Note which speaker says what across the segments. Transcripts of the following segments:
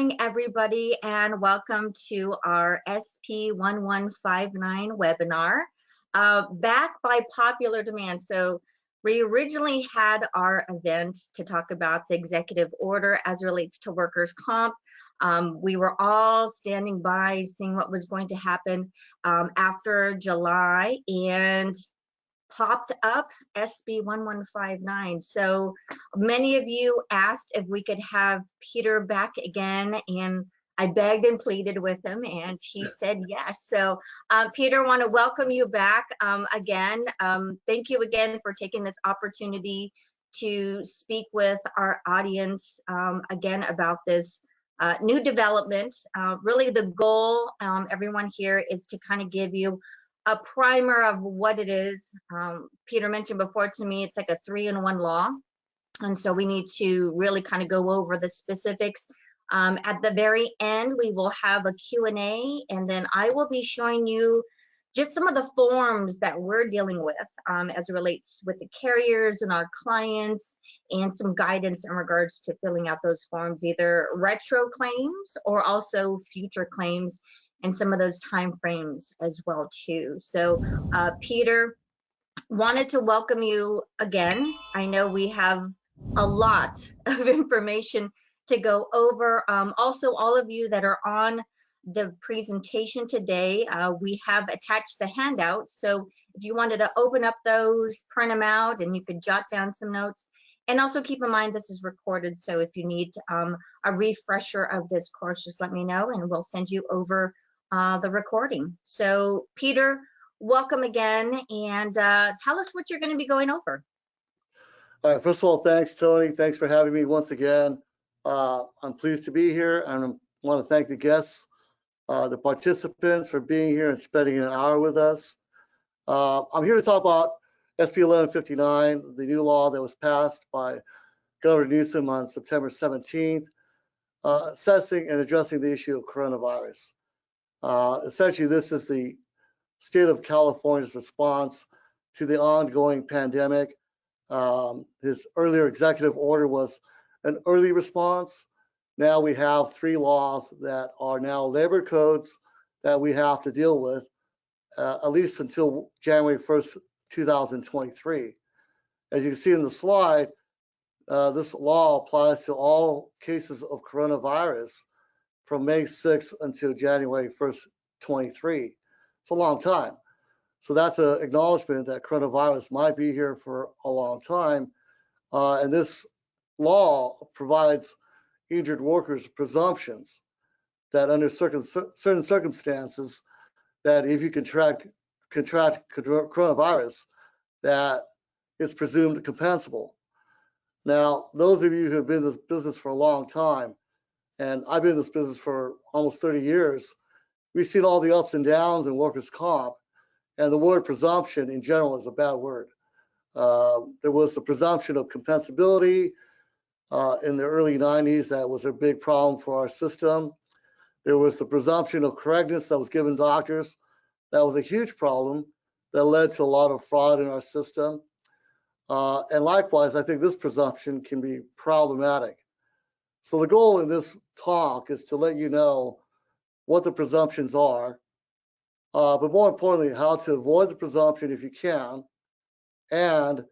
Speaker 1: morning, everybody, and welcome to our SP1159 webinar, back by popular demand. So we originally had our event to talk about the executive order as relates to workers' comp. We were all standing by, seeing what was going to happen after July, and popped up SB 1159. So many of you asked if we could have Peter back again, and I begged and pleaded with him, and he said yes. So Peter, want to welcome you back again. Thank you again for taking this opportunity to speak with our audience again about this new development. Really the goal, everyone here, is to kind of give you a primer of what it is. Peter mentioned before to me, it's like a 3-in-1 law. And so we need to really kind of go over the specifics. At the very end, we will have a Q&A, and then I will be showing you just some of the forms that we're dealing with as it relates with the carriers and our clients, and some guidance in regards to filling out those forms, either retro claims or also future claims, and some of those time frames as well too. So Peter, wanted to welcome you again. I know we have a lot of information to go over. Also, all of you that are on the presentation today, we have attached the handouts. So if you wanted to open up those, print them out, and you could jot down some notes. And also keep in mind this is recorded, so if you need a refresher of this course, just let me know and we'll send you over the recording. So Peter, welcome again, and tell us what you're going to be going over.
Speaker 2: All right, first of all, thanks, Tony. Thanks for having me once again. I'm pleased to be here, and I want to thank the guests, the participants, for being here and spending an hour with us. I'm here to talk about SB 1159, the new law that was passed by Governor Newsom on September 17th, assessing and addressing the issue of coronavirus. Essentially, this is the state of California's response to the ongoing pandemic. His earlier executive order was an early response. Now we have 3 laws that are now labor codes that we have to deal with, at least until January 1st, 2023. As you can see in the slide, this law applies to all cases of coronavirus from May 6th until January 1st, 23. It's a long time. So that's an acknowledgement that coronavirus might be here for a long time. And this law provides injured workers presumptions that under certain circumstances, that if you contract coronavirus, that it's presumed compensable. Now, those of you who have been in this business for a long time, and I've been in this business for almost 30 years, we've seen all the ups and downs in workers' comp, and the word presumption in general is a bad word. There was the presumption of compensability in the early 90s. That was a big problem for our system. There was the presumption of correctness that was given doctors. That was a huge problem that led to a lot of fraud in our system. And likewise, I think this presumption can be problematic. So the goal in this talk is to let you know what the presumptions are, but more importantly, how to avoid the presumption if you can, and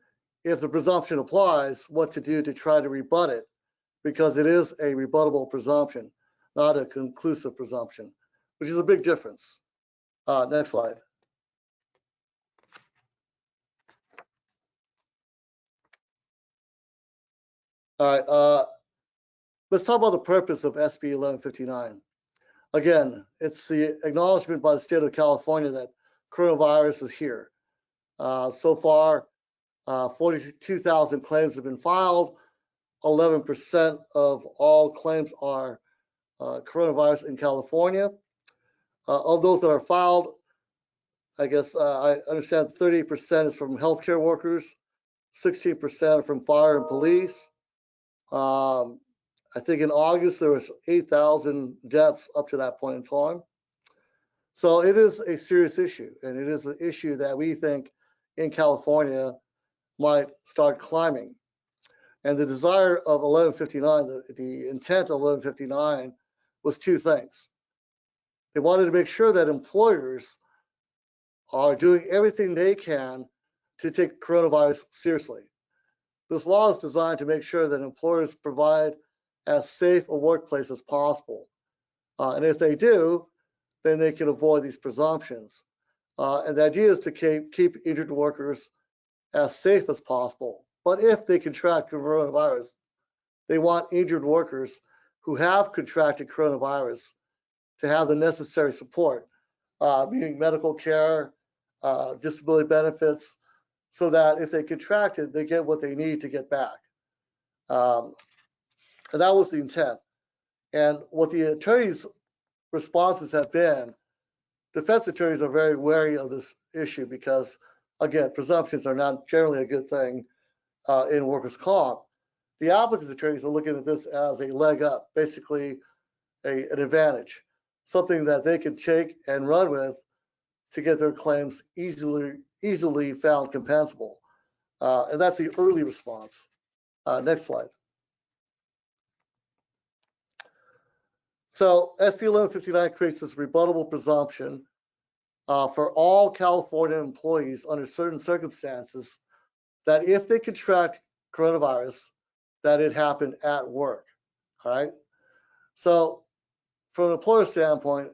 Speaker 2: if the presumption applies, what to do to try to rebut it, because it is a rebuttable presumption, not a conclusive presumption, which is a big difference. Next slide. All right, let's talk about the purpose of SB 1159. Again, it's the acknowledgement by the state of California that coronavirus is here. So far, 42,000 claims have been filed. 11% of all claims are coronavirus in California. Of those that are filed, I guess I understand 30% is from healthcare workers, 16% are from fire and police. I think in August there was 8,000 deaths up to that point in time. So it is a serious issue, and it is an issue that we think in California might start climbing. And the desire of 1159, the intent of 1159 was two things. They wanted to make sure that employers are doing everything they can to take coronavirus seriously. This law is designed to make sure that employers provide as safe a workplace as possible. And if they do, then they can avoid these presumptions. And the idea is to keep injured workers as safe as possible. But if they contract coronavirus, they want injured workers who have contracted coronavirus to have the necessary support, meaning medical care, disability benefits, so that if they contract it, they get what they need to get back. And that was the intent. And what the attorneys' responses have been, defense attorneys are very wary of this issue because, again, presumptions are not generally a good thing in workers' comp. The applicant's attorneys are looking at this as a leg up, basically an advantage, something that they can take and run with to get their claims easily found compensable. And that's the early response. Next slide. So SB 1159 creates this rebuttable presumption for all California employees under certain circumstances that if they contract coronavirus, that it happened at work. All right. So from an employer standpoint,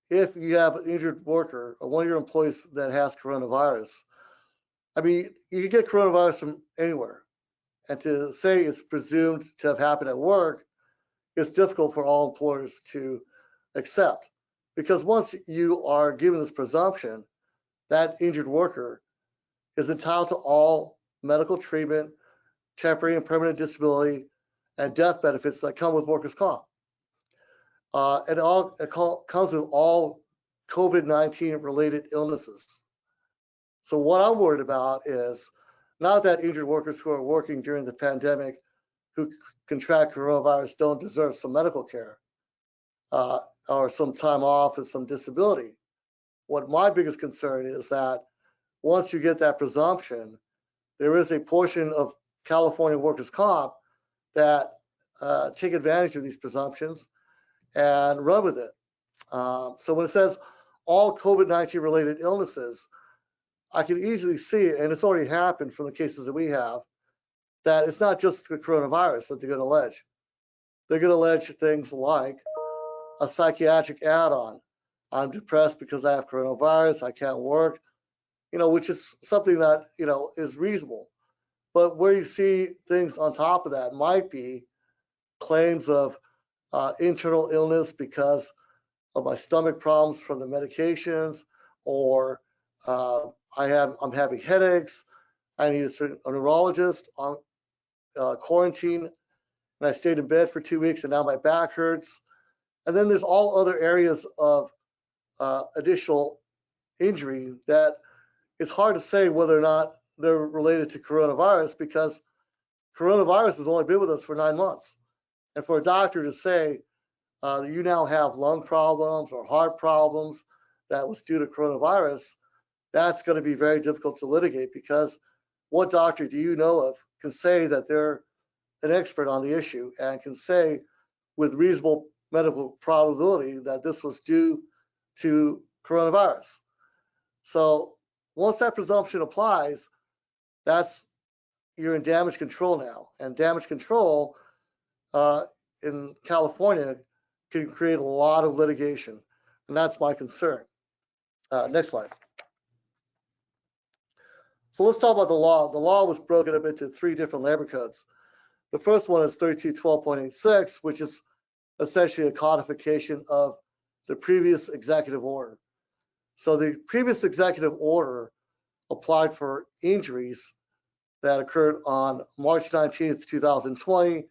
Speaker 2: if you have an injured worker or one of your employees that has coronavirus, I mean, you can get coronavirus from anywhere. And to say it's presumed to have happened at work is difficult for all employers to accept. Because once you are given this presumption, that injured worker is entitled to all medical treatment, temporary and permanent disability, and death benefits that come with workers' comp. And it comes with all COVID-19 related illnesses. So what I'm worried about is not that injured workers who are working during the pandemic who contract coronavirus don't deserve some medical care or some time off and some disability. What my biggest concern is that once you get that presumption, there is a portion of California workers' comp that take advantage of these presumptions and run with it. So when it says all COVID-19 related illnesses, I can easily see, and it's already happened from the cases that we have, that it's not just the coronavirus that they're going to allege. They're going to allege things like a psychiatric add-on. I'm depressed because I have coronavirus, I can't work, which is something that, is reasonable. But where you see things on top of that might be claims of internal illness because of my stomach problems from the medications, or I'm having headaches. I need a neurologist on quarantine, and I stayed in bed for 2 weeks, and now my back hurts. And then there's all other areas of additional injury that it's hard to say whether or not they're related to coronavirus, because coronavirus has only been with us for 9 months. And for a doctor to say you now have lung problems or heart problems that was due to coronavirus, that's going to be very difficult to litigate, because what doctor do you know of can say that they're an expert on the issue and can say with reasonable medical probability that this was due to coronavirus? So once that presumption applies, you're in damage control now, and damage control in California can create a lot of litigation, and that's my concern. Next slide. So let's talk about the law. The law was broken up into 3 different labor codes. The first one is 3212.86, which is essentially a codification of the previous executive order. So the previous executive order applied for injuries that occurred on March 19th, 2020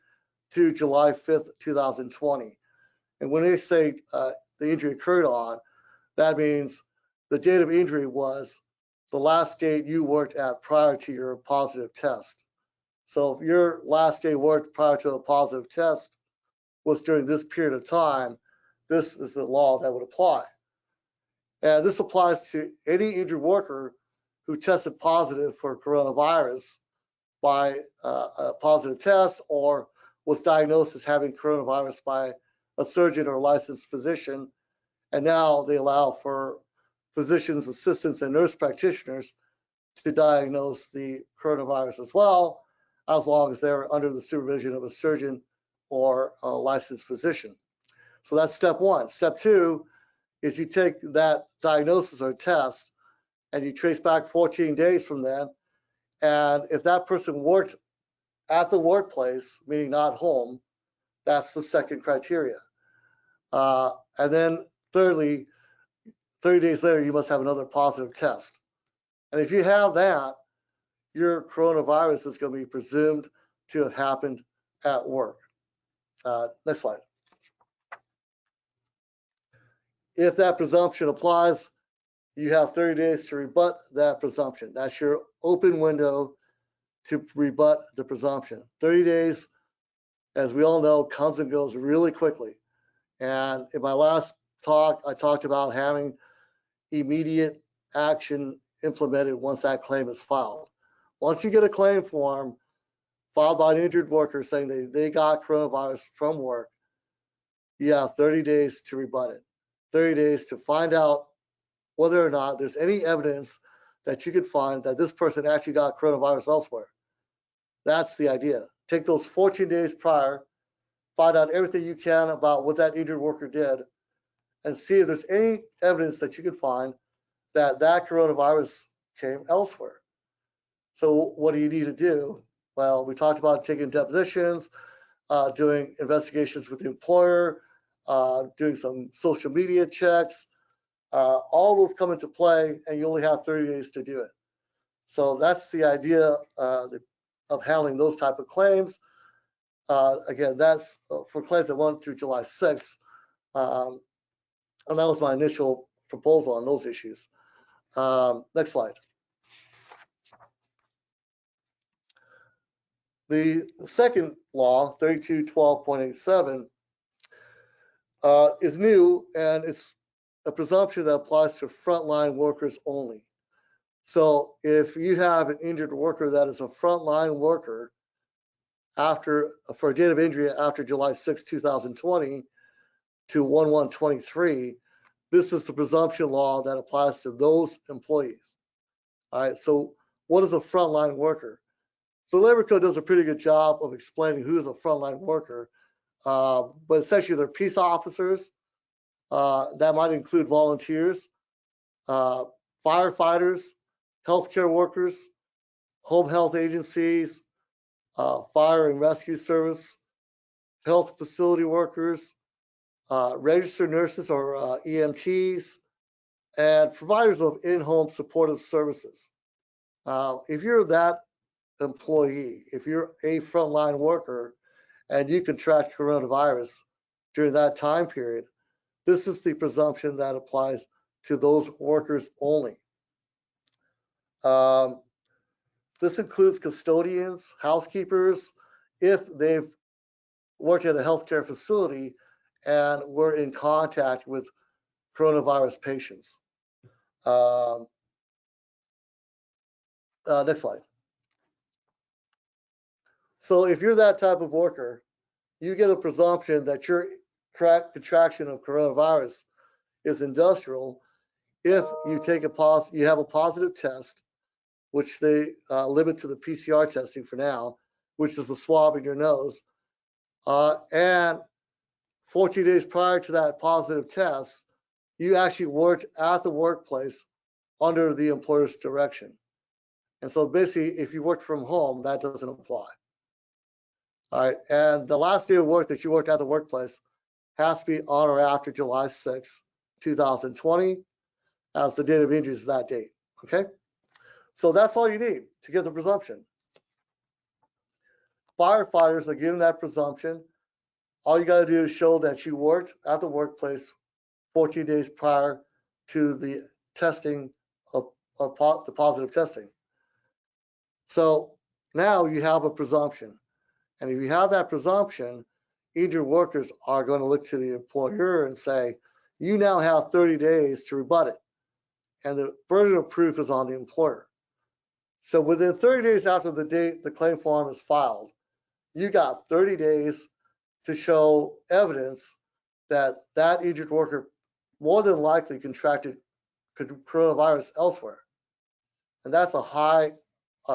Speaker 2: through July 5th, 2020. And when they say the injury occurred on, that means the date of injury was the last date you worked at prior to your positive test. So if your last day worked prior to a positive test was during this period of time, this is the law that would apply. And this applies to any injured worker who tested positive for coronavirus by a positive test or was diagnosed as having coronavirus by a surgeon or licensed physician, and now they allow for physicians, assistants, and nurse practitioners to diagnose the coronavirus as well, as long as they're under the supervision of a surgeon or a licensed physician. So that's step one. Step two is you take that diagnosis or test and you trace back 14 days from then. And if that person worked at the workplace, meaning not home, that's the second criteria. And then thirdly, 30 days later, you must have another positive test. And if you have that, your coronavirus is going to be presumed to have happened at work. Next slide. If that presumption applies, you have 30 days to rebut that presumption. That's your open window to rebut the presumption. 30 days, as we all know, comes and goes really quickly. And in my last talk, I talked about having immediate action implemented once that claim is filed. Once you get a claim form filed by an injured worker saying they got coronavirus from work, you have 30 days to rebut it. 30 days to find out whether or not there's any evidence that you could find that this person actually got coronavirus elsewhere. That's the idea. Take those 14 days prior, find out everything you can about what that injured worker did, and see if there's any evidence that you can find that that coronavirus came elsewhere. So what do you need to do? Well, we talked about taking depositions, doing investigations with the employer, doing some social media checks. All those come into play, and you only have 30 days to do it. So that's the idea of handling those type of claims. Again, that's for claims that went through July 6th. And that was my initial proposal on those issues. Next slide. The second law, 3212.87, is new, and it's a presumption that applies to frontline workers only. So if you have an injured worker that is a frontline worker for a date of injury after July 6, 2020 to 1/1/23, this is the presumption law that applies to those employees. All right, so what is a frontline worker? The Labor Code does a pretty good job of explaining who is a frontline worker, but essentially they're peace officers. That might include volunteers, firefighters, healthcare workers, home health agencies, fire and rescue service, health facility workers, registered nurses or EMTs, and providers of in-home supportive services. If you're that employee, if you're a frontline worker and you contract coronavirus during that time period, this is the presumption that applies to those workers only. This includes custodians, housekeepers, if they've worked at a healthcare facility and were in contact with coronavirus patients. Next slide. So if you're that type of worker, you get a presumption that your contraction of coronavirus is industrial if you take you have a positive test, which they limit to the PCR testing for now, which is the swab in your nose, and 14 days prior to that positive test, you actually worked at the workplace under the employer's direction. And so basically, if you worked from home, that doesn't apply. All right, and the last day of work that you worked at the workplace has to be on or after July 6, 2020, as the date of injury is that date, okay? So that's all you need to get the presumption. Firefighters are given that presumption. All you got to do is show that you worked at the workplace 14 days prior to the testing of the positive testing. So now you have a presumption. And if you have that presumption, injured workers are going to look to the employer and say, you now have 30 days to rebut it. And the burden of proof is on the employer. So within 30 days after the date the claim form is filed, you got 30 days to show evidence that that injured worker more than likely contracted coronavirus elsewhere. And that's a high,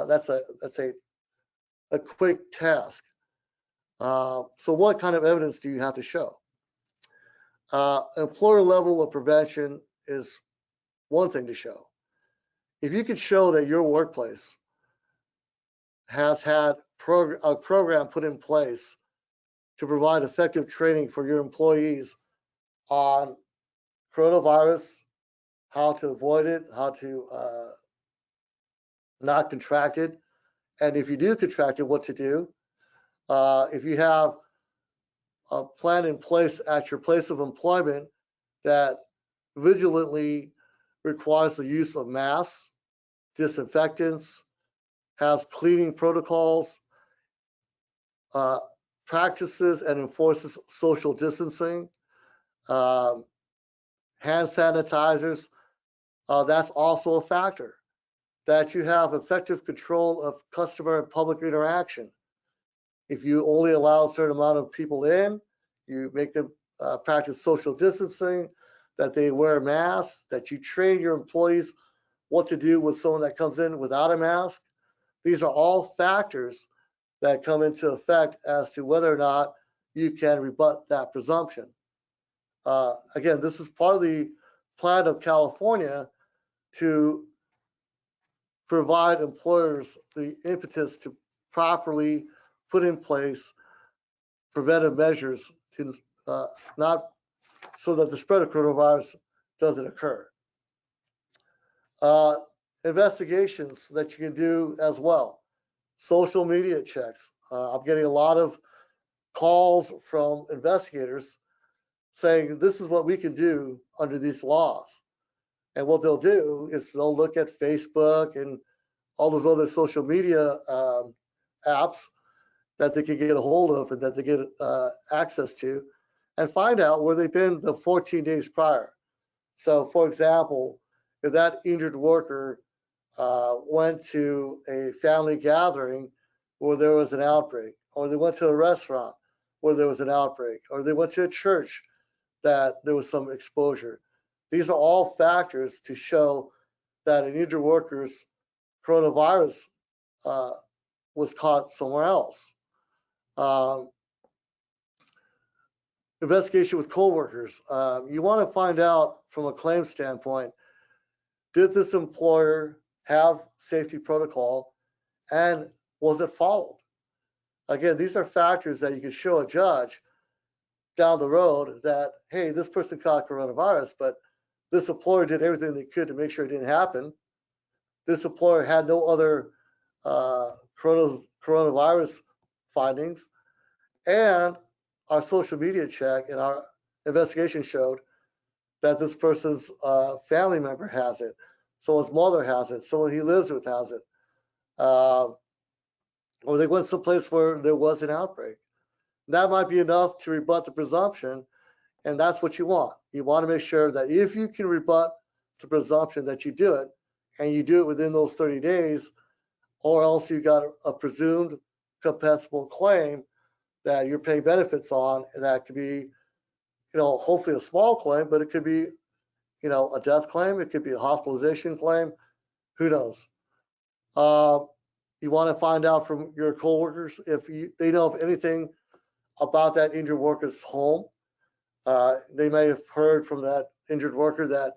Speaker 2: that's a quick task. So what kind of evidence do you have to show? Employer level of prevention is one thing to show. If you can show that your workplace has had a program put in place to provide effective training for your employees on coronavirus, how to avoid it, how to not contract it, and if you do contract it, what to do. If you have a plan in place at your place of employment that vigilantly requires the use of masks, disinfectants, has cleaning protocols, practices and enforces social distancing, hand sanitizers, that's also a factor. That you have effective control of customer and public interaction. If you only allow a certain amount of people in, you make them practice social distancing, that they wear masks, that you train your employees what to do with someone that comes in without a mask. These are all factors that come into effect as to whether or not you can rebut that presumption. Again, this is part of the plan of California to provide employers the impetus to properly put in place preventive measures to not so that the spread of coronavirus doesn't occur. Investigations that you can do as well. Social media checks. I'm getting a lot of calls from investigators saying this is what we can do under these laws. And what they'll do is they'll look at Facebook and all those other social media apps that they can get a hold of and that they get access to and find out where they've been the 14 days prior. So for example, if that injured worker went to a family gathering where there was an outbreak, or they went to a restaurant where there was an outbreak, or they went to a church that there was some exposure. These are all factors to show that an injured worker's coronavirus was caught somewhere else. Investigation with coworkers. You want to find out from a claim standpoint, did this employer have safety protocol and was it followed? Again, these are factors that you can show a judge down the road that, hey, this person caught coronavirus, but this employer did everything they could to make sure it didn't happen. This employer had no other coronavirus findings, and our social media check and our investigation showed that this person's family member has it, someone's mother has it, someone he lives with has it, or they went someplace where there was an outbreak. That might be enough to rebut the presumption, and that's what you want. You want to make sure that if you can rebut the presumption that you do it, and you do it within those 30 days, or else you got a presumed compensable claim that you're paying benefits on, and that could be, hopefully a small claim, but it could be, a death claim, it could be a hospitalization claim, who knows. You want to find out from your coworkers if they know of anything about that injured worker's home. They may have heard from that injured worker that,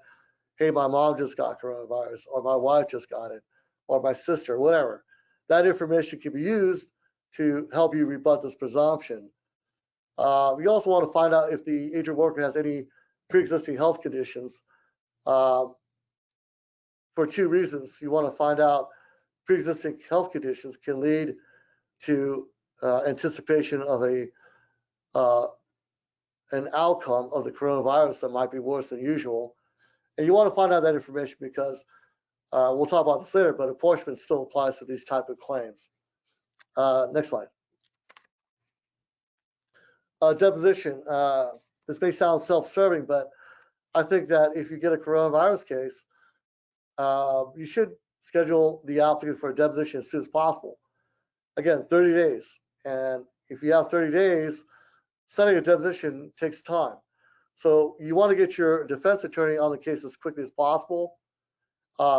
Speaker 2: hey, my mom just got coronavirus, or my wife just got it, or my sister, whatever. That information can be used to help you rebut this presumption. You also want to find out if the injured worker has any pre-existing health conditions. For two reasons. You want to find out pre-existing health conditions can lead to anticipation of an outcome of the coronavirus that might be worse than usual. And you want to find out that information because we'll talk about this later, but apportionment still applies to these type of claims. Next slide. Deposition. This may sound self-serving, but I think that if you get a coronavirus case, you should schedule the applicant for a deposition as soon as possible. Again, 30 days. And if you have 30 days, setting a deposition takes time. So you want to get your defense attorney on the case as quickly as possible,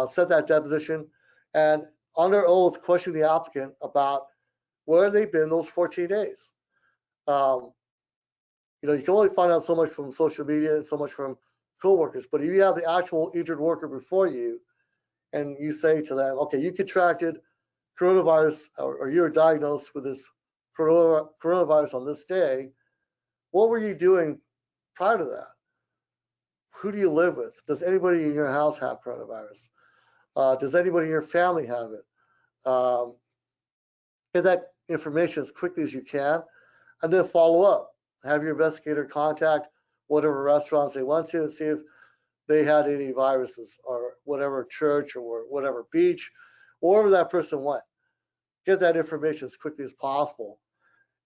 Speaker 2: set that deposition, and under oath question the applicant about where they've been those 14 days. You know, you can only find out so much from social media and so much from coworkers, but if you have the actual injured worker before you and you say to them, okay, you contracted coronavirus or you were diagnosed with this coronavirus on this day, what were you doing prior to that? Who do you live with? Does anybody in your house have coronavirus? Does anybody in your family have it? Get that information as quickly as you can, and then follow up. Have your investigator contact whatever restaurants they went to and see if they had any viruses, or whatever church or whatever beach, wherever that person went. Get that information as quickly as possible.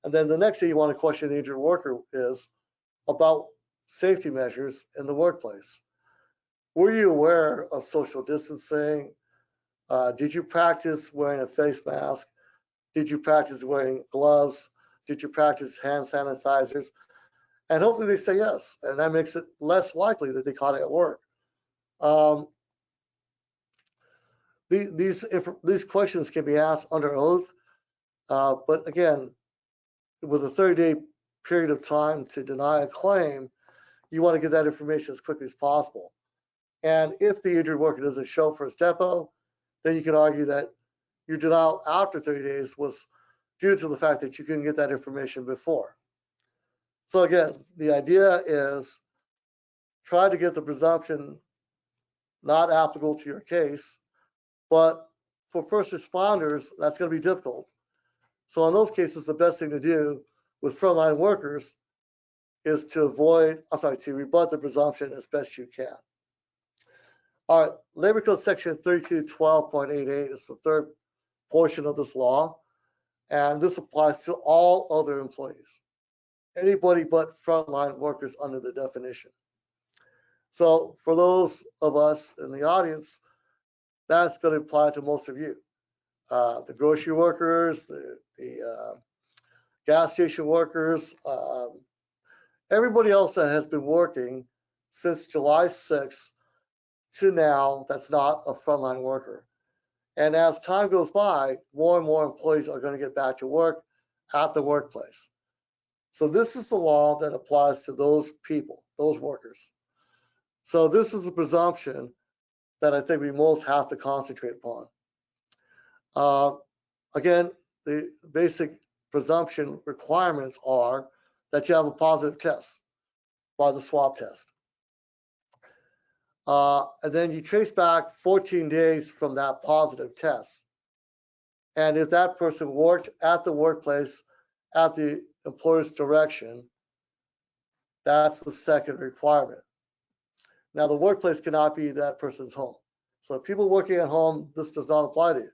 Speaker 2: And then the next thing you want to question the injured worker is about safety measures in the workplace. Were you aware of social distancing? Did you practice wearing a face mask? Did you practice wearing gloves? Did you practice hand sanitizers? And hopefully they say yes, and that makes it less likely that they caught it at work. These questions can be asked under oath, but again, with a 30-day period of time to deny a claim, you want to get that information as quickly as possible. And if the injured worker doesn't show up for his depot, then you can argue that your denial after 30 days was due to the fact that you couldn't get that information before. So again, the idea is try to get the presumption not applicable to your case, but for first responders, that's going to be difficult. So in those cases, the best thing to do with frontline workers is to rebut the presumption as best you can. All right, Labor Code Section 3212.88 is the third portion of this law, and this applies to all other employees, anybody but frontline workers under the definition. So for those of us in the audience, that's going to apply to most of you. The grocery workers, the gas station workers, everybody else that has been working since July 6th to now that's not a frontline worker. And as time goes by, more and more employees are going to get back to work at the workplace. So this is the law that applies to those people, those workers. So this is the presumption that I think we most have to concentrate upon. Again, the basic presumption requirements are that you have a positive test by the swab test. And then you trace back 14 days from that positive test. And if that person worked at the workplace at the employer's direction, that's the second requirement. Now, the workplace cannot be that person's home. So if people working at home, this does not apply to you.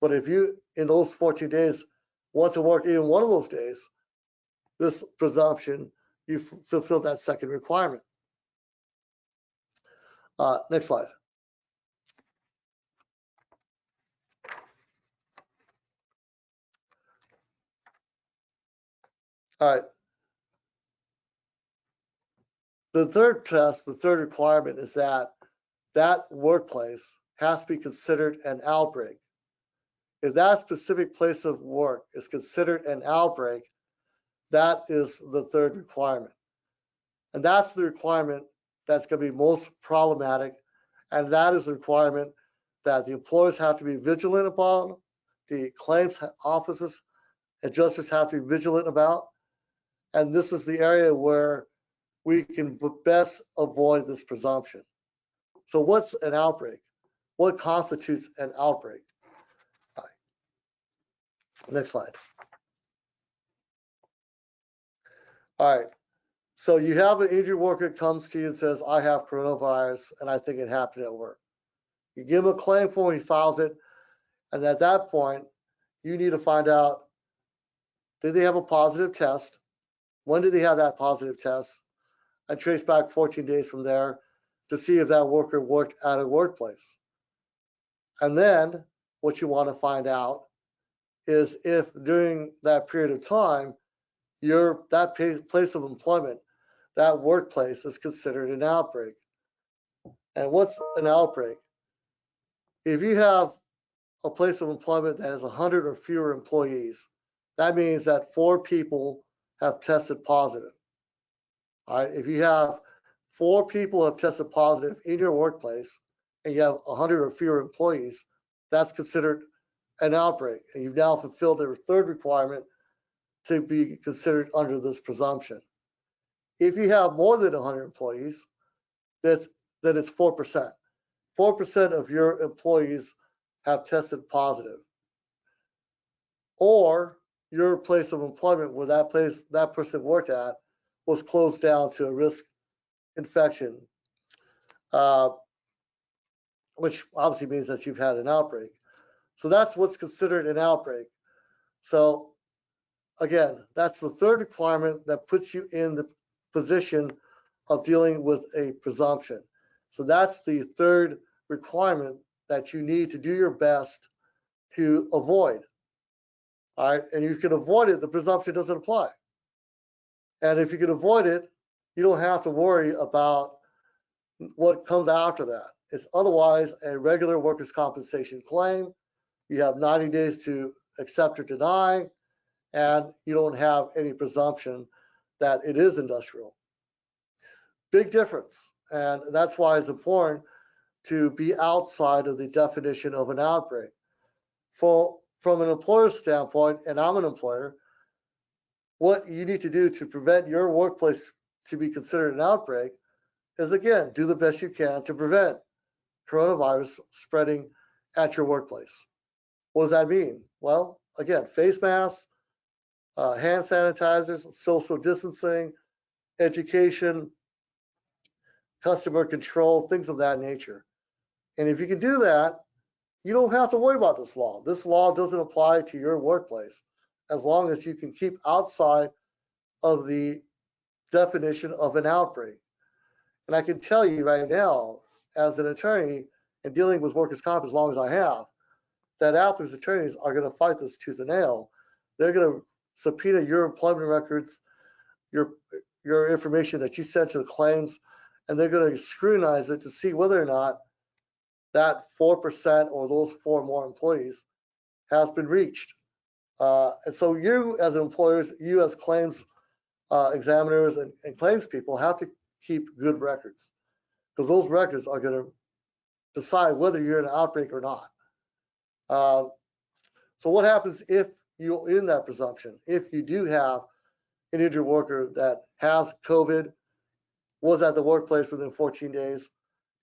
Speaker 2: But if you, in those 14 days, want to work even one of those days, this presumption, you fulfill that second requirement. Next slide. All right. The third test, the third requirement is that that workplace has to be considered an outbreak. If that specific place of work is considered an outbreak, that is the third requirement. And that's the requirement that's going to be most problematic. And that is the requirement that the employers have to be vigilant upon, the claims offices, adjusters have to be vigilant about. And this is the area where we can best avoid this presumption. So what's an outbreak? What constitutes an outbreak? All right. Next slide. All right. So you have an injured worker comes to you and says, I have coronavirus and I think it happened at work. You give him a claim form, he files it. And at that point, you need to find out, did they have a positive test? When did they have that positive test? And trace back 14 days from there to see if that worker worked at a workplace. And then what you want to find out is if during that period of time, that place of employment that workplace is considered an outbreak. And what's an outbreak? If you have a place of employment that has 100 or fewer employees, that means that 4 people have tested positive. All right, if you have 4 people have tested positive in your workplace and you have 100 or fewer employees, that's considered an outbreak. And you've now fulfilled the third requirement to be considered under this presumption. If you have more than 100 employees, then it's 4%. 4% of your employees have tested positive. Or your place of employment where that person worked at was closed down to a risk infection, which obviously means that you've had an outbreak. So that's what's considered an outbreak. So again, that's the third requirement that puts you in the position of dealing with a presumption. So that's the third requirement that you need to do your best to avoid. All right, and you can avoid it, the presumption doesn't apply. And if you can avoid it, you don't have to worry about what comes after that. It's otherwise a regular workers' compensation claim. You have 90 days to accept or deny, and you don't have any presumption that it is industrial. Big difference. And that's why it's important to be outside of the definition of an outbreak. From an employer's standpoint, and I'm an employer, what you need to do to prevent your workplace to be considered an outbreak is, again, do the best you can to prevent coronavirus spreading at your workplace. What does that mean? Well, again, face masks, hand sanitizers, social distancing, education, customer control, things of that nature. And if you can do that, you don't have to worry about this law. This law doesn't apply to your workplace as long as you can keep outside of the definition of an outbreak. And I can tell you right now, as an attorney and dealing with workers' comp as long as I have, that applicants' attorneys are going to fight this tooth and nail. They're going to subpoena your employment records, your information that you sent to the claims, and they're going to scrutinize it to see whether or not that 4% or those 4 more employees has been reached. And so you as employers, you as claims examiners and claims people have to keep good records, because those records are going to decide whether you're in an outbreak or not. So what happens if you're in that presumption? If you do have an injured worker that has COVID, was at the workplace within 14 days,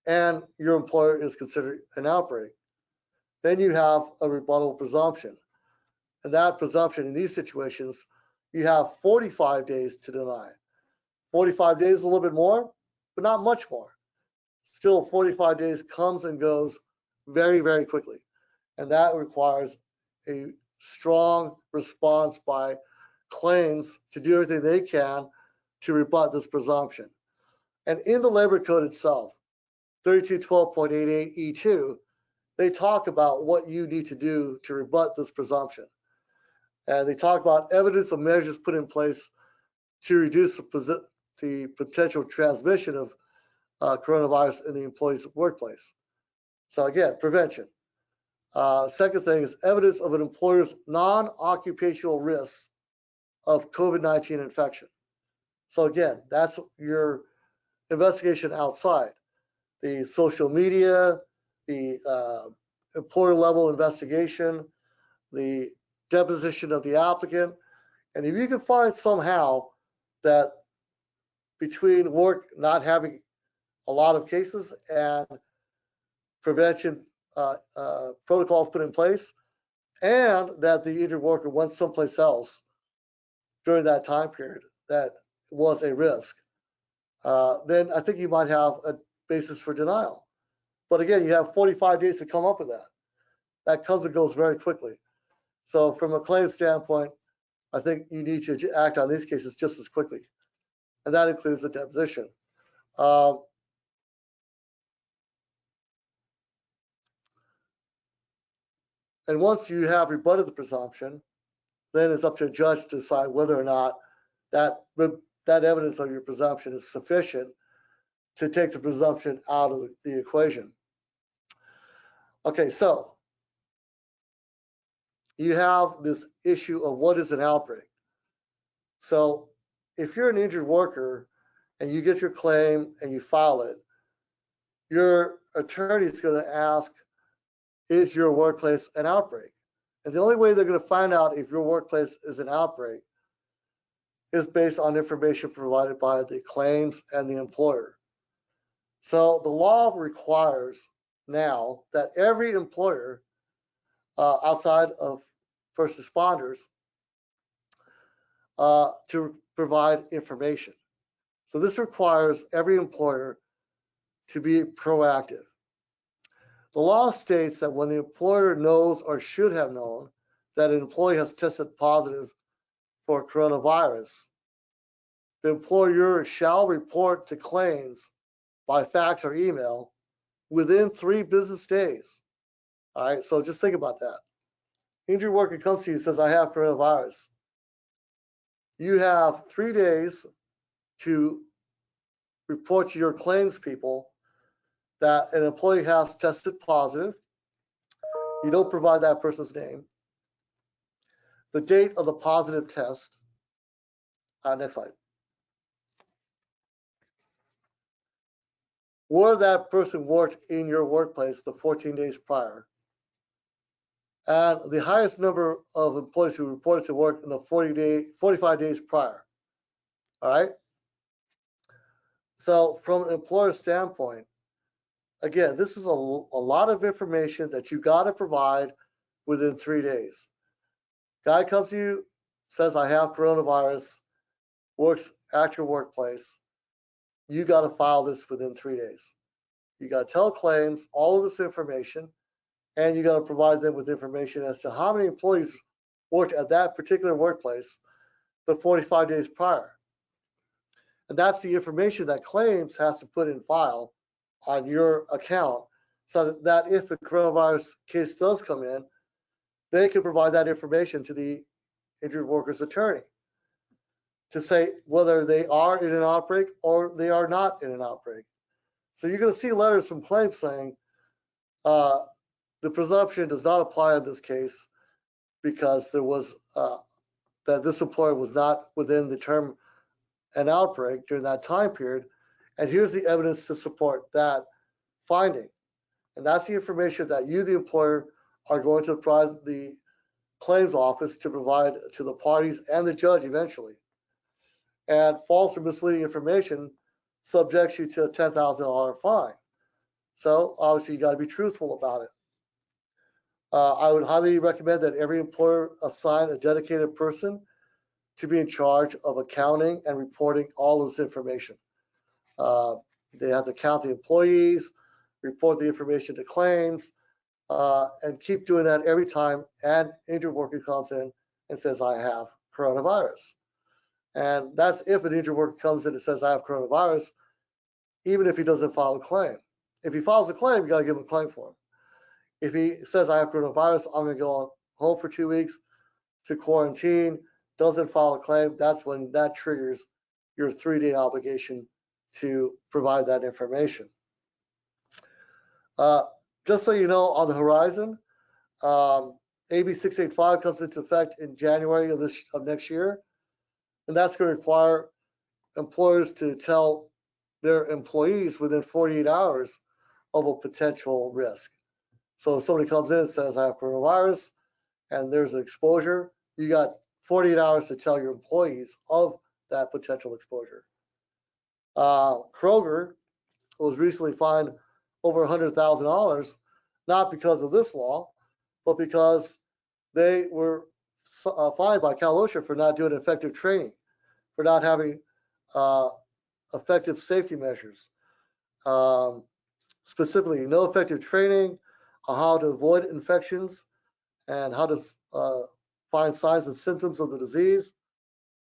Speaker 2: and your employer is considered an outbreak, then you have a rebuttable presumption. And that presumption in these situations, you have 45 days to deny. 45 days is a little bit more, but not much more. Still, 45 days comes and goes very, very quickly. And that requires a strong response by claims to do everything they can to rebut this presumption. And in the labor code itself, 3212.88E2, they talk about what you need to do to rebut this presumption. And they talk about evidence of measures put in place to reduce the potential transmission of coronavirus in the employee's workplace. So again, prevention. Second thing is evidence of an employer's non-occupational risks of COVID-19 infection. So again, that's your investigation outside. The social media, the employer level investigation, the deposition of the applicant. And if you can find somehow that between work not having a lot of cases and prevention protocols put in place, and that the injured worker went someplace else during that time period that was a risk, then I think you might have a basis for denial. But again, you have 45 days to come up with that. That comes and goes very quickly. So from a claim standpoint, I think you need to act on these cases just as quickly. And that includes the deposition. And once you have rebutted the presumption, then it's up to a judge to decide whether or not that that evidence of your presumption is sufficient to take the presumption out of the equation. Okay, so you have this issue of what is an outbreak. So if you're an injured worker and you get your claim and you file it, your attorney is going to ask, is your workplace an outbreak? And the only way they're going to find out if your workplace is an outbreak is based on information provided by the claims and the employer. So the law requires now that every employer outside of first responders to provide information. So this requires every employer to be proactive. The law states that when the employer knows or should have known that an employee has tested positive for coronavirus, the employer shall report to claims by fax or email within 3 business days. All right, so just think about that. Injured worker comes to you and says, I have coronavirus. You have 3 days to report to your claims people that an employee has tested positive. You don't provide that person's name, the date of the positive test. Next slide. Where that person worked in your workplace the 14 days prior. And the highest number of employees who reported to work in the 45 days prior. All right. So from an employer standpoint, again, this is a lot of information that you got to provide within 3 days. Guy comes to you, says, I have coronavirus, works at your workplace. You got to file this within 3 days. You got to tell claims all of this information, and you got to provide them with information as to how many employees worked at that particular workplace the 45 days prior. And that's the information that claims has to put in file on your account so that if a coronavirus case does come in, they can provide that information to the injured worker's attorney to say whether they are in an outbreak or they are not in an outbreak. So you're going to see letters from claims saying the presumption does not apply in this case because there was that this employer was not within the term an outbreak during that time period. And here's the evidence to support that finding. And that's the information that you, the employer, are going to provide the claims office to provide to the parties and the judge eventually. And false or misleading information subjects you to a $10,000 fine. So obviously you got to be truthful about it. I would highly recommend that every employer assign a dedicated person to be in charge of accounting and reporting all this information. They have to count the employees, report the information to claims, and keep doing that every time an injured worker comes in and says, I have coronavirus. And that's if an injured worker comes in and says, I have coronavirus, even if he doesn't file a claim. If he files a claim, you got to give him a claim form. If he says, I have coronavirus, I'm going to go home for 2 weeks to quarantine, doesn't file a claim, that's when that triggers your 3-day obligation to provide that information. Just so you know, on the horizon, AB 685 comes into effect in January of next year, and that's going to require employers to tell their employees within 48 hours of a potential risk. So if somebody comes in and says, I have coronavirus, and there's an exposure, you got 48 hours to tell your employees of that potential exposure. Kroger was recently fined over $100,000, not because of this law, but because they were fined by OSHA for not doing effective training, for not having effective safety measures. Specifically, no effective training on how to avoid infections and how to find signs and symptoms of the disease,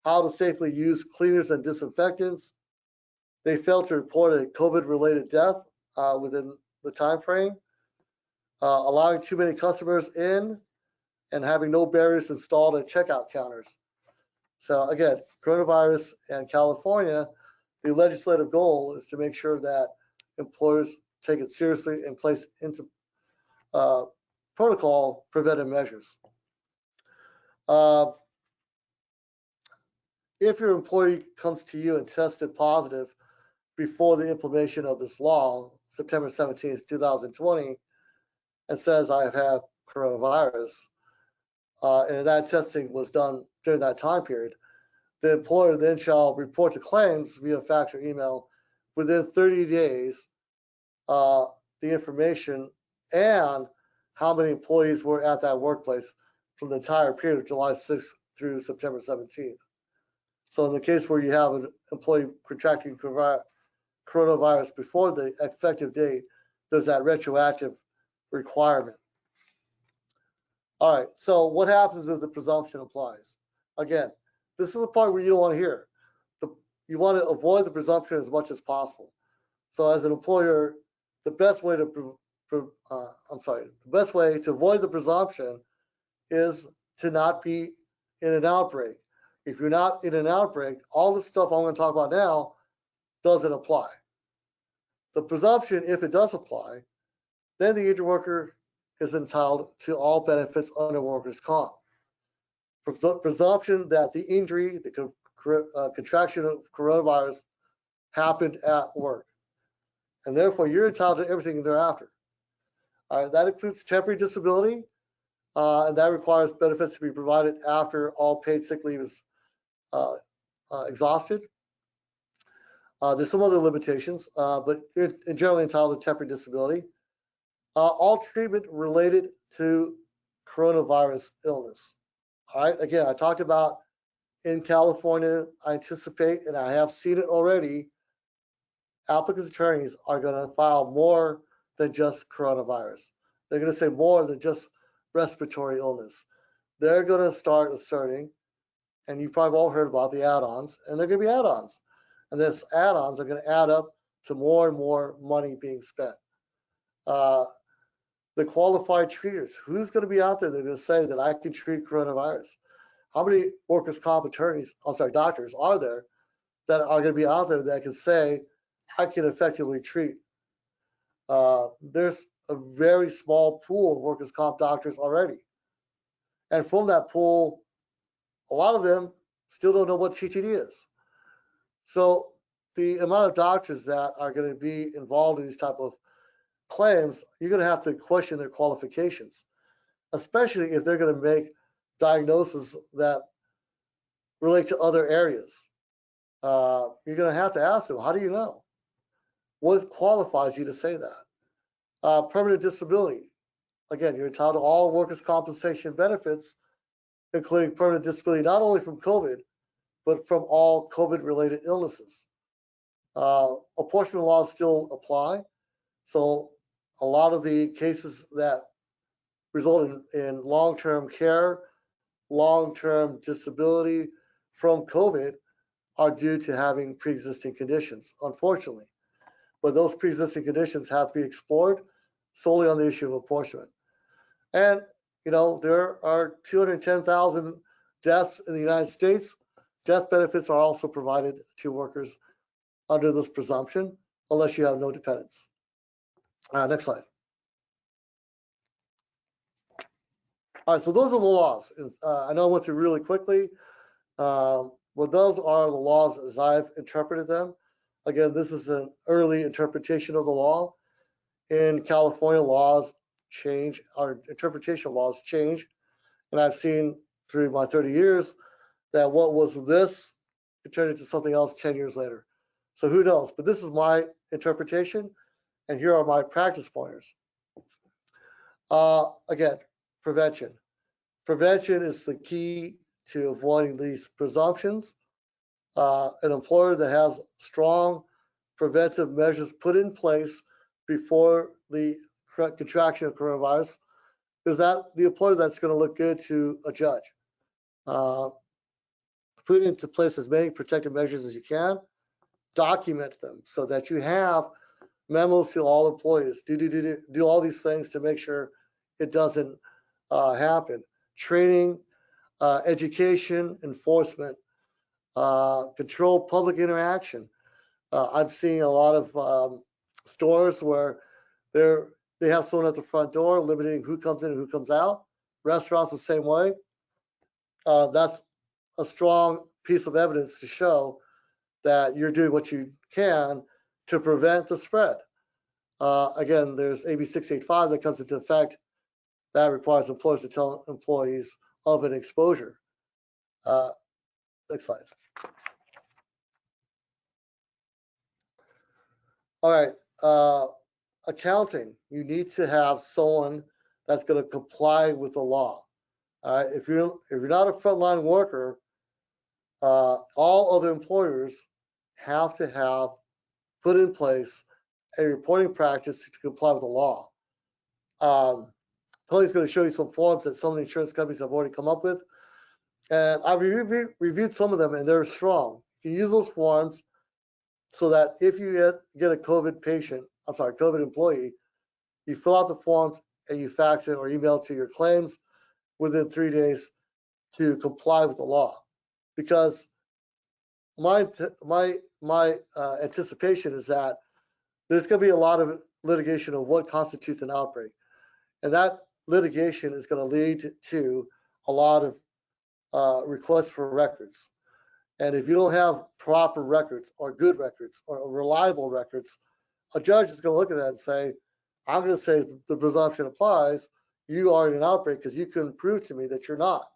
Speaker 2: how to safely use cleaners and disinfectants. They failed to report a COVID-related death within the time frame, allowing too many customers in and having no barriers installed at checkout counters. So again, coronavirus and California, the legislative goal is to make sure that employers take it seriously and place into protocol preventive measures. If your employee comes to you and tested positive before the implementation of this law, September 17th, 2020, and says, I have had coronavirus, and that testing was done during that time period, the employer then shall report to claims via fax or email within 30 days the information and how many employees were at that workplace from the entire period of July 6th through September 17th. So in the case where you have an employee contracting coronavirus before the effective date, there's that retroactive requirement. All right, so what happens if the presumption applies? Again, this is the part where you don't want to hear. You want to avoid the presumption as much as possible. So as an employer, the best way to avoid the presumption is to not be in an outbreak. If you're not in an outbreak, all the stuff I'm going to talk about now doesn't apply. The presumption, if it does apply, then the injured worker is entitled to all benefits under workers' comp. Presumption that the injury, the contraction of coronavirus happened at work. And therefore, you're entitled to everything thereafter. All right, that includes temporary disability, and that requires benefits to be provided after all paid sick leave is exhausted. There's some other limitations, but you're generally entitled to temporary disability. All treatment related to coronavirus illness. All right, again, I talked about in California, I anticipate, and I have seen it already, applicants' attorneys are going to file more than just coronavirus. They're going to say more than just respiratory illness. They're going to start asserting, and you've probably all heard about the add-ons, and they're going to be add-ons. And this add-ons are going to add up to more and more money being spent. The qualified treaters, who's going to be out there? They're going to say that I can treat coronavirus. How many workers' comp attorneys, doctors are there that are going to be out there that can say, I can effectively treat? There's a very small pool of workers' comp doctors already. And from that pool, a lot of them still don't know what TTD is. So the amount of doctors that are going to be involved in these type of claims, you're going to have to question their qualifications, especially if they're going to make diagnoses that relate to other areas. You're going to have to ask them, how do you know? What qualifies you to say that? Permanent disability. Again, you're entitled to all workers' compensation benefits, including permanent disability, not only from COVID, but from all COVID-related illnesses. Apportionment laws still apply. So a lot of the cases that result in long-term care, long-term disability from COVID are due to having pre-existing conditions, unfortunately. But those pre-existing conditions have to be explored solely on the issue of apportionment. And, you know, there are 210,000 deaths in the United States. Death benefits are also provided to workers under this presumption, unless you have no dependents. Next slide. All right, so those are the laws. I know I went through really quickly. Well, those are the laws as I've interpreted them. Again, this is an early interpretation of the law. In California, laws change, our interpretation of laws change. And I've seen through my 30 years that what was this could turn into something else 10 years later. So who knows? But this is my interpretation, and here are my practice pointers. Again, prevention. Prevention is the key to avoiding these presumptions. An employer that has strong preventive measures put in place before the contraction of coronavirus is that the employer that's going to look good to a judge. Put into place as many protective measures as you can. Document them so that you have memos to all employees. Do all these things to make sure it doesn't happen. Training, education, enforcement Control public interaction. I've seen a lot of stores where they have someone at the front door limiting who comes in and who comes out. Restaurants the same way. That's a strong piece of evidence to show that you're doing what you can to prevent the spread. Again, there's AB 685 that comes into effect that requires employers to tell employees of an exposure. Next slide. All right, accounting. You need to have someone that's going to comply with the law. All right, if you're not a frontline worker, all other employers have to have put in place a reporting practice to comply with the law. Tony's going to show you some forms that some of the insurance companies have already come up with, and I've reviewed some of them, and they're strong. You can use those forms so that if you get a COVID employee, you fill out the forms and you fax it or email it to your claims within 3 days to comply with the law. Because my anticipation is that there's going to be a lot of litigation of what constitutes an outbreak, and that litigation is going to lead to a lot of requests for records. And if you don't have proper records or good records or reliable records, a judge is going to look at that and say, I'm going to say the presumption applies. You are in an outbreak because you couldn't prove to me that you're not.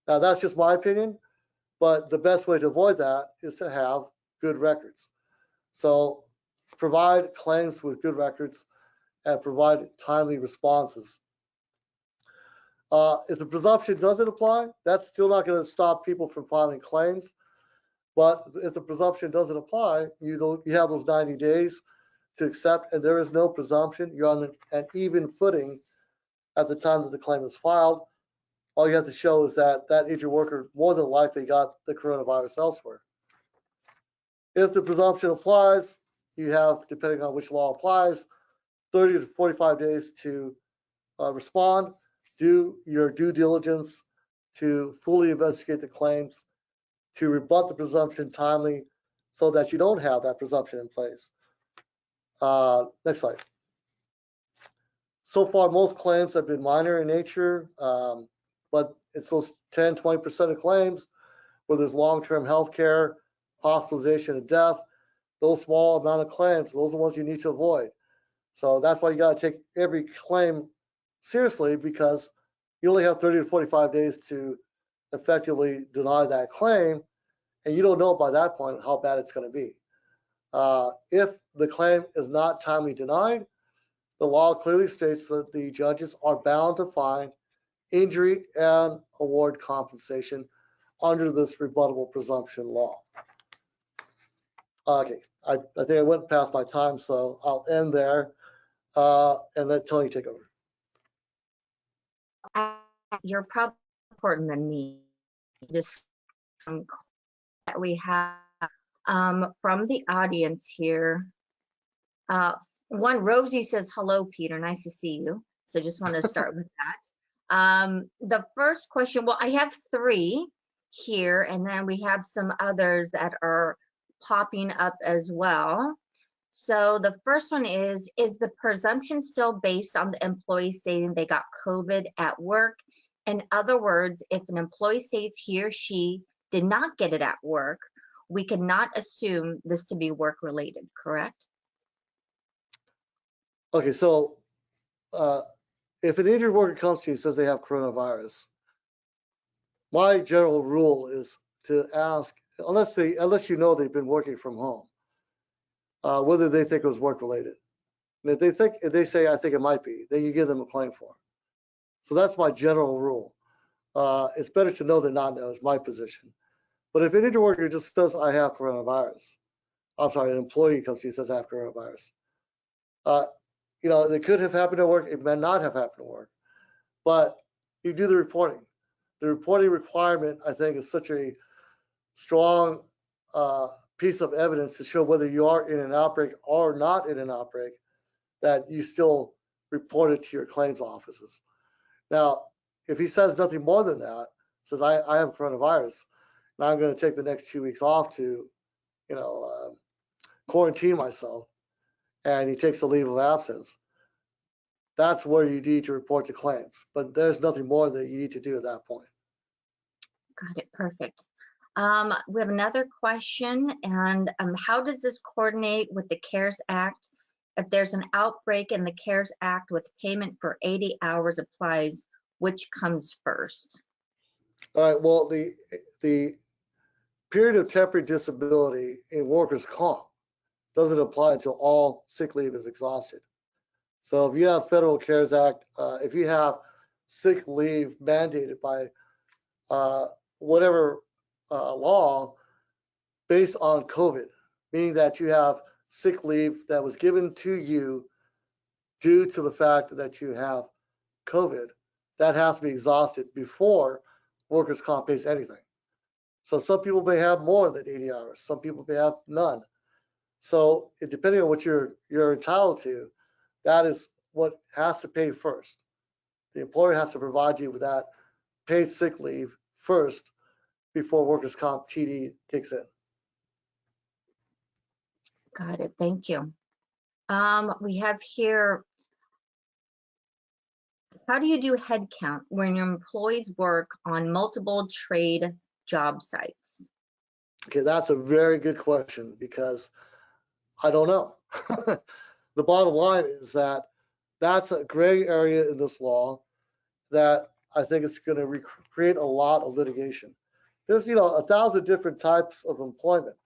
Speaker 2: Now, that's just my opinion, but the best way to avoid that is to have good records. So provide claims with good records and provide timely responses. If the presumption doesn't apply, that's still not going to stop people from filing claims. But if the presumption doesn't apply, you have those 90 days to accept, and there is no presumption. You're on an even footing at the time that the claim is filed. All you have to show is that that injured worker more than likely got the coronavirus elsewhere. If the presumption applies, you have, depending on which law applies, 30 to 45 days to respond. Do your due diligence to fully investigate the claims, to rebut the presumption timely so that you don't have that presumption in place. Next slide. So far, most claims have been minor in nature, but it's those 10, 20% of claims where there's long-term health care, hospitalization, and death. Those small amount of claims, those are the ones you need to avoid. So that's why you got to take every claim seriously, because you only have 30 to 45 days to effectively deny that claim, and you don't know by that point how bad it's going to be. If the claim is not timely denied, the law clearly states that the judges are bound to find injury and award compensation under this rebuttable presumption law. Okay, I think I went past my time, so I'll end there and let Tony take over.
Speaker 1: You're probably important than me. Just some that we have from the audience here. One, Rosie says, hello, Peter, nice to see you. So just want to start with that. The first question, well, I have 3 here, and then we have some others that are popping up as well. So the first one is the presumption still based on the employee stating they got COVID at work? In other words, if an employee states he or she did not get it at work, we cannot assume this to be work related, correct?
Speaker 2: Okay, so if an injured worker comes to you and says they have coronavirus, my general rule is to ask, unless you know they've been working from home, whether they think it was work related. And if they say I think it might be, then you give them a claim form. So that's my general rule. It's better to know than not know is my position. But if an injured worker just says I have coronavirus, I'm sorry, an employee comes to you and says I have coronavirus, you know, it could have happened at work, it may not have happened at work, but you do the reporting. The reporting requirement, I think, is such a strong piece of evidence to show whether you are in an outbreak or not in an outbreak, that you still report it to your claims offices. Now, if he says nothing more than that, says I have coronavirus, and I'm going to take the next 2 weeks off to, quarantine myself, and he takes a leave of absence, that's where you need to report to claims. But there's nothing more that you need to do at that point.
Speaker 1: Got it. Perfect. We have another question, and how does this coordinate with the CARES Act? If there's an outbreak in the CARES Act with payment for 80 hours applies, which comes first?
Speaker 2: All right, well, the period of temporary disability in workers' comp doesn't apply until all sick leave is exhausted. So if you have Federal CARES Act, if you have sick leave mandated by whatever law based on COVID, meaning that you have sick leave that was given to you due to the fact that you have COVID, that has to be exhausted before workers' comp pays anything. So some people may have more than 80 hours. Some people may have none. So depending on what you're entitled to, that is what has to pay first. The employer has to provide you with that paid sick leave first before workers' comp TD kicks in.
Speaker 1: Got it. Thank you. We have here, how do you do headcount when your employees work on multiple trade job sites?
Speaker 2: Okay, that's a very good question because I don't know. The bottom line is that that's a gray area in this law that I think is going to create a lot of litigation. There's 1,000 different types of employment,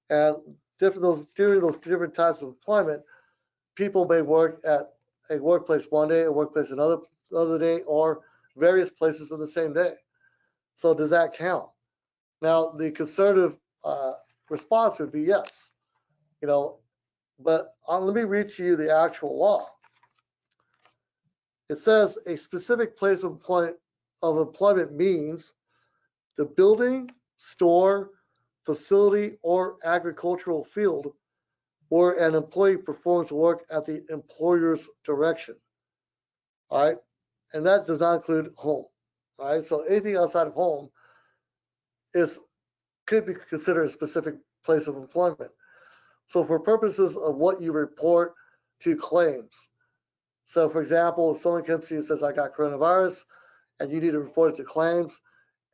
Speaker 2: and during those different types of employment, people may work at a workplace one day, a workplace another day, or various places in the same day. So does that count? Now, the conservative response would be yes, but let me read to you the actual law. It says a specific place of employment means the building, store, facility, or agricultural field where an employee performs work at the employer's direction. All right, and that does not include home. All right, so anything outside of home could be considered a specific place of employment. So for purposes of what you report to claims, so for example, if someone comes to you and says, I got coronavirus, and you need to report it to claims,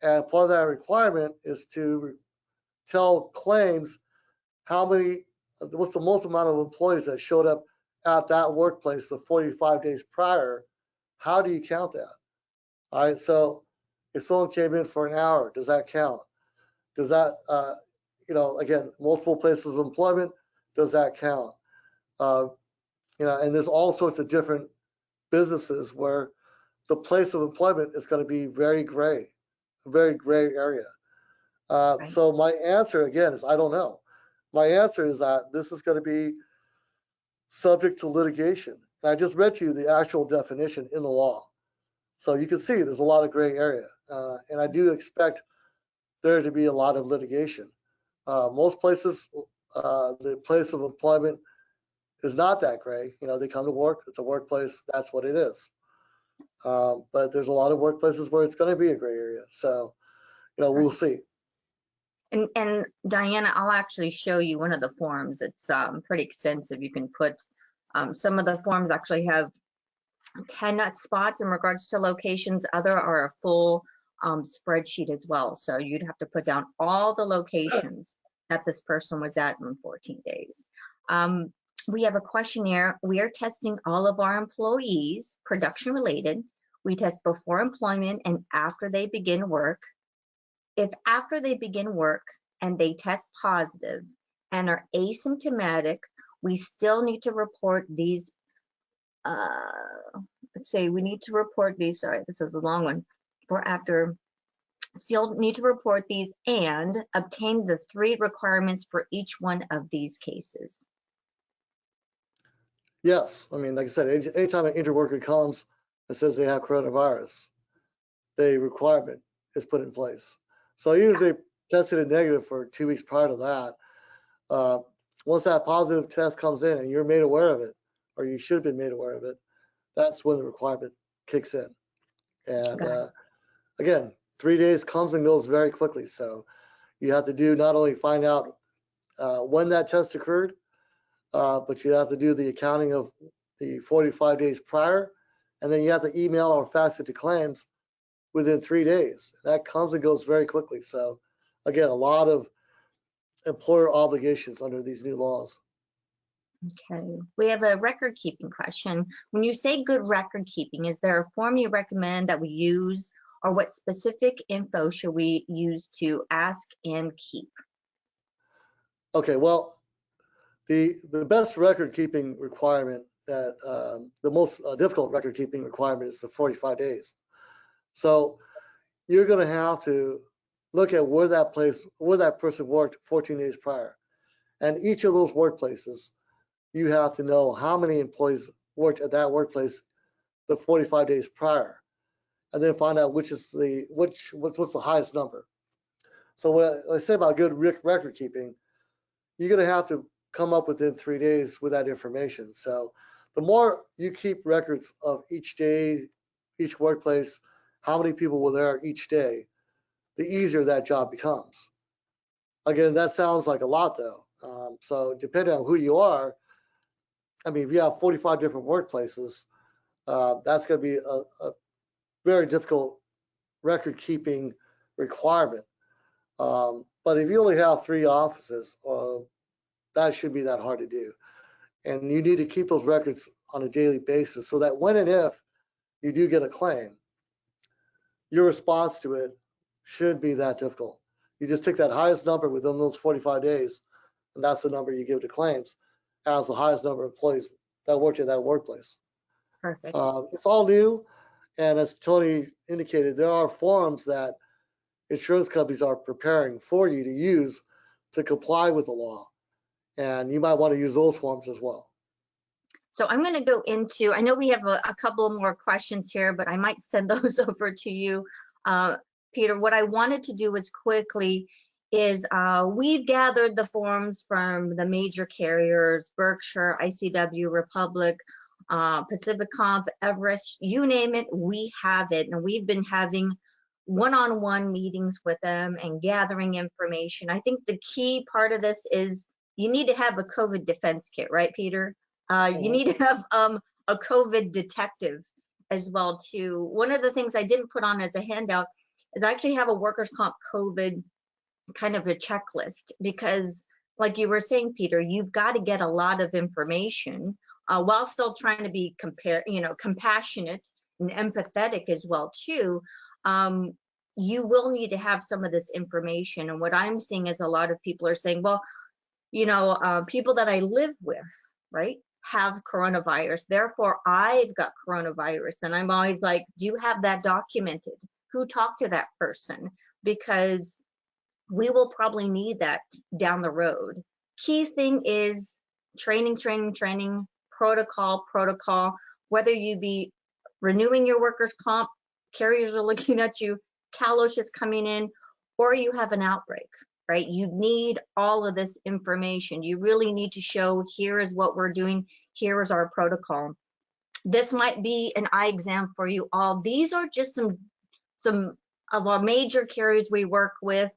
Speaker 2: and part of that requirement is to tell claims what's the most amount of employees that showed up at that workplace the 45 days prior. How do you count that? All right, so if someone came in for an hour, does that count? Does that, again, multiple places of employment, does that count? And there's all sorts of different businesses where the place of employment is going to be very gray area.
Speaker 1: Right.
Speaker 2: So my answer, again, is I don't know. My answer is that this is going to be subject to litigation. And I just read to you the actual definition in the law. So you can see there's a lot of gray area. And I do expect there to be a lot of litigation. Most places, the place of employment is not that gray. They come to work, it's a workplace, that's what it is. But there's a lot of workplaces where it's going to be a gray area. So, we'll see.
Speaker 1: And Diana, I'll actually show you one of the forms. It's pretty extensive. You can put, some of the forms actually have 10 spots in regards to locations. Other are a full spreadsheet as well. So you'd have to put down all the locations that this person was at in 14 days. We have a questionnaire. We are testing all of our employees, production related. We test before employment and after they begin work. If after they begin work and they test positive and are asymptomatic, we still need to report these, let's say we need to report these, sorry, this is a long one, still need to report these and obtain the 3 requirements for each one of these cases.
Speaker 2: Yes, I mean, like I said, anytime an injured worker comes and says they have coronavirus, the requirement is put in place. So even if they tested it negative for 2 weeks prior to that, once that positive test comes in and you're made aware of it, or you should have been made aware of it, that's when the requirement kicks in. And again, 3 days comes and goes very quickly. So You have to do not only find out when that test occurred, but you have to do the accounting of the 45 days prior, and then you have to email or fax it to claims within 3 days. That comes and goes very quickly. So again, a lot of employer obligations under these new laws.
Speaker 1: Okay, we have a record keeping question. When you say good record keeping, is there a form you recommend that we use, or what specific info should we use to ask and keep?
Speaker 2: Okay, well, the best record keeping requirement that the most difficult record keeping requirement is the 45 days. So you're going to have to look at where that person worked 14 days prior, and each of those workplaces, you have to know how many employees worked at that workplace the 45 days prior, and then find out what's the highest number. So what I say about good record keeping, you're going to have to come up within 3 days with that information. So the more you keep records of each day, each workplace, how many people were there each day, the easier that job becomes. Again, that sounds like a lot though. So depending on who you are, I mean, if you have 45 different workplaces, that's going to be a very difficult record keeping requirement. But if you only have 3 offices, that shouldn't be that hard to do. And you need to keep those records on a daily basis so that when and if you do get a claim, your response to it should be that difficult. You just take that highest number within those 45 days, and that's the number you give to claims as the highest number of employees that worked at that workplace.
Speaker 1: Perfect.
Speaker 2: It's all new, and as Tony indicated, there are forms that insurance companies are preparing for you to use to comply with the law, and you might want to use those forms as well.
Speaker 1: So I'm going to go into, I know we have a couple more questions here, but I might send those over to you. Peter, what I wanted to do was quickly is we've gathered the forms from the major carriers, Berkshire, ICW, Republic, Pacific Comp, Everest, you name it, we have it. And we've been having one-on-one meetings with them and gathering information. I think the key part of this is you need to have a COVID defense kit, right, Peter? You need to have a COVID detective as well too. One of the things I didn't put on as a handout is I actually have a workers' comp COVID kind of a checklist, because like you were saying, Peter, you've got to get a lot of information while still trying to be compassionate and empathetic as well too. You will need to have some of this information. And what I'm seeing is a lot of people are saying, well, people that I live with, right, have coronavirus. Therefore, I've got coronavirus. And I'm always like, do you have that documented? Who talked to that person? Because we will probably need that down the road. Key thing is training, protocol, whether you be renewing your workers' comp, carriers are looking at you, OSHA is coming in, or you have an outbreak, right? You need all of this information. You really need to show, here is what we're doing, here is our protocol. This might be an eye exam for you all. These are just some of our major carriers we work with.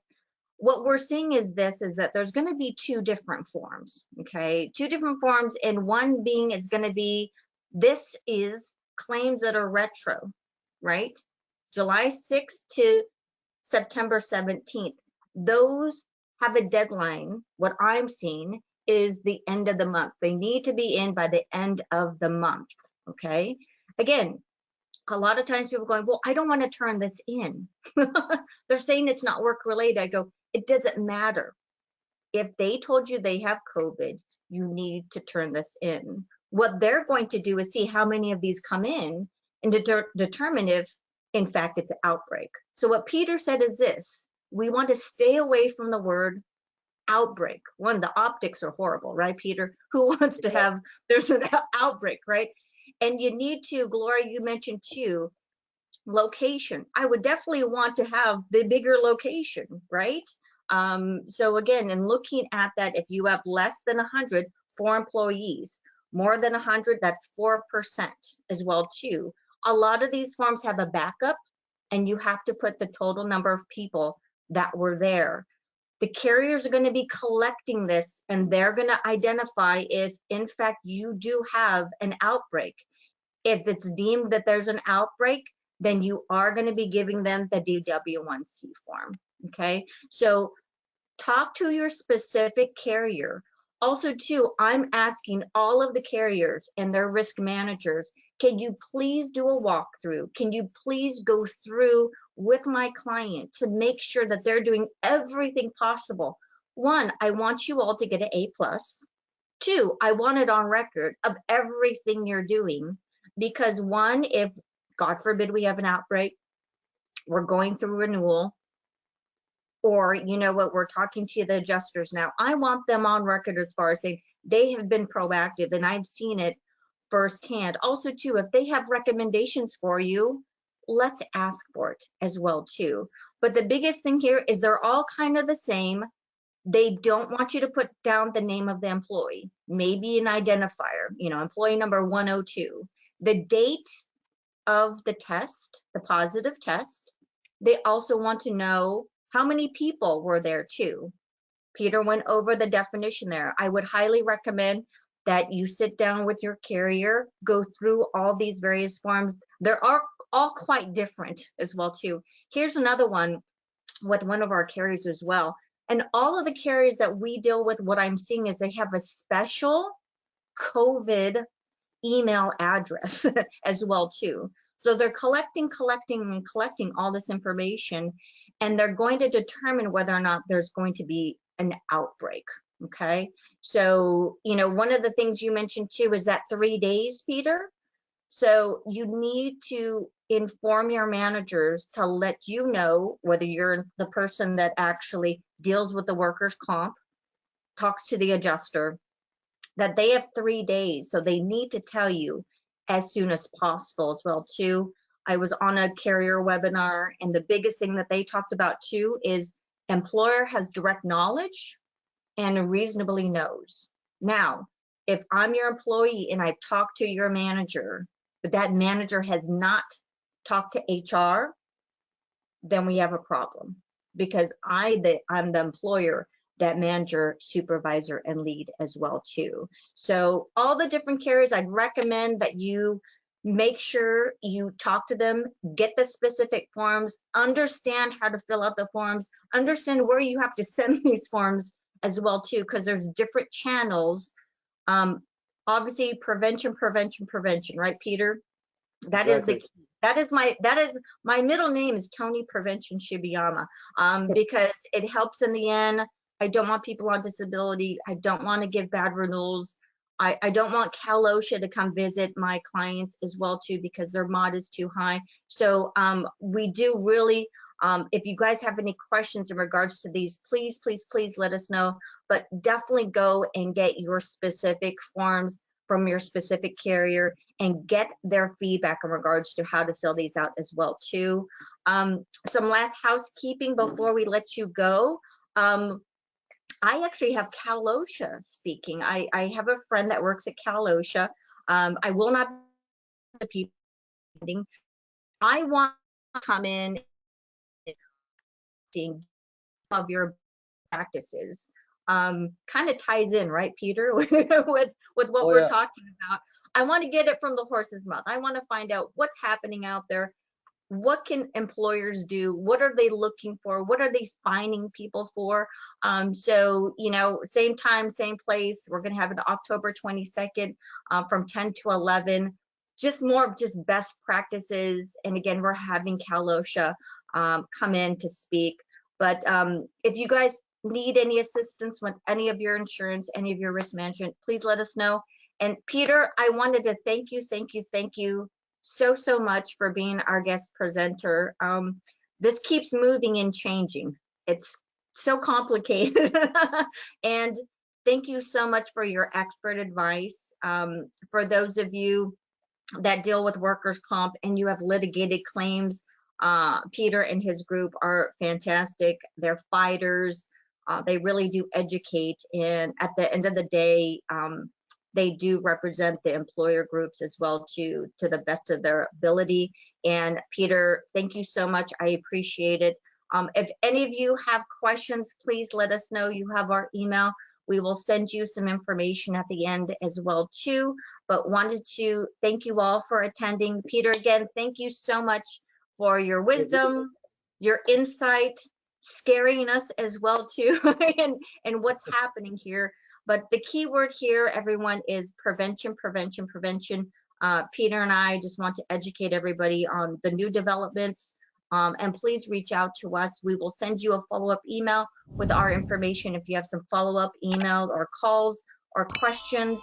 Speaker 1: What we're seeing is that there's going to be 2 different forms, okay? 2 different forms, and one being it's going to be, this is claims that are retro, right? July 6th to September 17th. Those have a deadline. What I'm seeing is the end of the month. They need to be in by the end of the month, okay? Again, a lot of times people are going, well, I don't want to turn this in. They're saying it's not work related. I go, it doesn't matter. If they told you they have COVID, you need to turn this in. What they're going to do is see how many of these come in and determine if, in fact, it's an outbreak. So what Peter said is this: we want to stay away from the word outbreak. One, the optics are horrible, right, Peter? Who wants to have, there's an outbreak, right? And you need to, Gloria, you mentioned too, location. I would definitely want to have the bigger location, right? So again, in looking at that, if you have less than 100 for employees, more than 100, that's 4% as well too. A lot of these forms have a backup, and you have to put the total number of people that were there. The carriers are going to be collecting this, and they're going to identify if, in fact, you do have an outbreak. If it's deemed that there's an outbreak, then you are going to be giving them the DW1C form. Okay, so talk to your specific carrier. Also, too, I'm asking all of the carriers and their risk managers, can you please do a walkthrough? Can you please go through with my client to make sure that they're doing everything possible? One, I want you all to get an A+. Two, I want it on record of everything you're doing, because one, if God forbid we have an outbreak, we're going through renewal, or you know what, we're talking to the adjusters now, I want them on record as far as saying they have been proactive, and I've seen it firsthand. Also too, if they have recommendations for you, let's ask for it as well too. But the biggest thing here is they're all kind of the same. They don't want you to put down the name of the employee, maybe an identifier, you know, employee number 102, the date of the test, the positive test. They also want to know how many people were there too. Peter went over the definition there. I would highly recommend that you sit down with your carrier, go through all these various forms. They're all quite different as well too. Here's another one with one of our carriers as well. And all of the carriers that we deal with, what I'm seeing is they have a special COVID email address as well too. So they're collecting all this information, and they're going to determine whether or not there's going to be an outbreak. Okay, so you know, one of the things you mentioned too is that 3 days, Peter. So you need to inform your managers to let you know, whether you're the person that actually deals with the workers' comp, talks to the adjuster, that they have 3 days. So they need to tell you as soon as possible as well too. I was on a carrier webinar, and the biggest thing that they talked about too is employer has direct knowledge and reasonably knows. Now, if I'm your employee and I've talked to your manager, but that manager has not talked to HR, then we have a problem, because I'm the employer, that manager, supervisor, and lead as well too. So all the different carriers, I'd recommend that you make sure you talk to them, get the specific forms, understand how to fill out the forms, understand where you have to send these forms as well too, because there's different channels. Obviously prevention, right, Peter? That exactly. Is the key. That is my middle name is Tony Prevention Shibiyama, because it helps in the end. I don't want people on disability. I don't want to give bad renewals. I don't want Cal OSHA to come visit my clients as well too, because their mod is too high. So we do really, if you guys have any questions in regards to these, please let us know. But definitely go and get your specific forms from your specific carrier and get their feedback in regards to how to fill these out as well too. Some last housekeeping before we let you go. I actually have Cal OSHA speaking. I have a friend that works at Cal OSHA. I will not be meeting. I want to come in of your practices. Kind of ties in, right, Peter, with what we're talking about. I want to get it from the horse's mouth. I want to find out what's happening out there. What can employers do? What are they looking for? What are they finding people for? So, you know, same time, same place. We're going to have it October 22nd from 10 to 11. Just more of just best practices. And again, we're having Cal OSHA come in to speak. But if you guys need any assistance with any of your insurance, any of your risk management, please let us know. And Peter, I wanted to thank you so much for being our guest presenter. This keeps moving and changing. It's so complicated. And thank you so much for your expert advice. For those of you that deal with workers' comp and you have litigated claims, Peter and his group are fantastic. They're fighters. They really do educate. And at the end of the day, they do represent the employer groups as well to the best of their ability. And Peter, thank you so much. I appreciate it. If any of you have questions, please let us know. You have our email. We will send you some information at the end as well too, but wanted to thank you all for attending. Peter, again, thank you so much for your wisdom, your insight, scaring us as well too, and what's happening here. But the key word here, everyone, is prevention, prevention, prevention. Peter and I just want to educate everybody on the new developments, and please reach out to us. We will send you a follow-up email with our information. If you have some follow-up emails or calls or questions,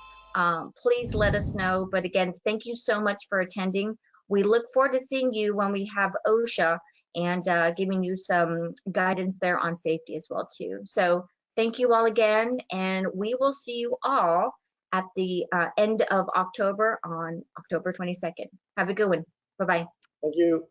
Speaker 1: please let us know. But again, thank you so much for attending. We look forward to seeing you when we have OSHA and giving you some guidance there on safety as well too. So thank you all again, and we will see you all at the end of October on October 22nd. Have a good one. Bye-bye.
Speaker 2: Thank you.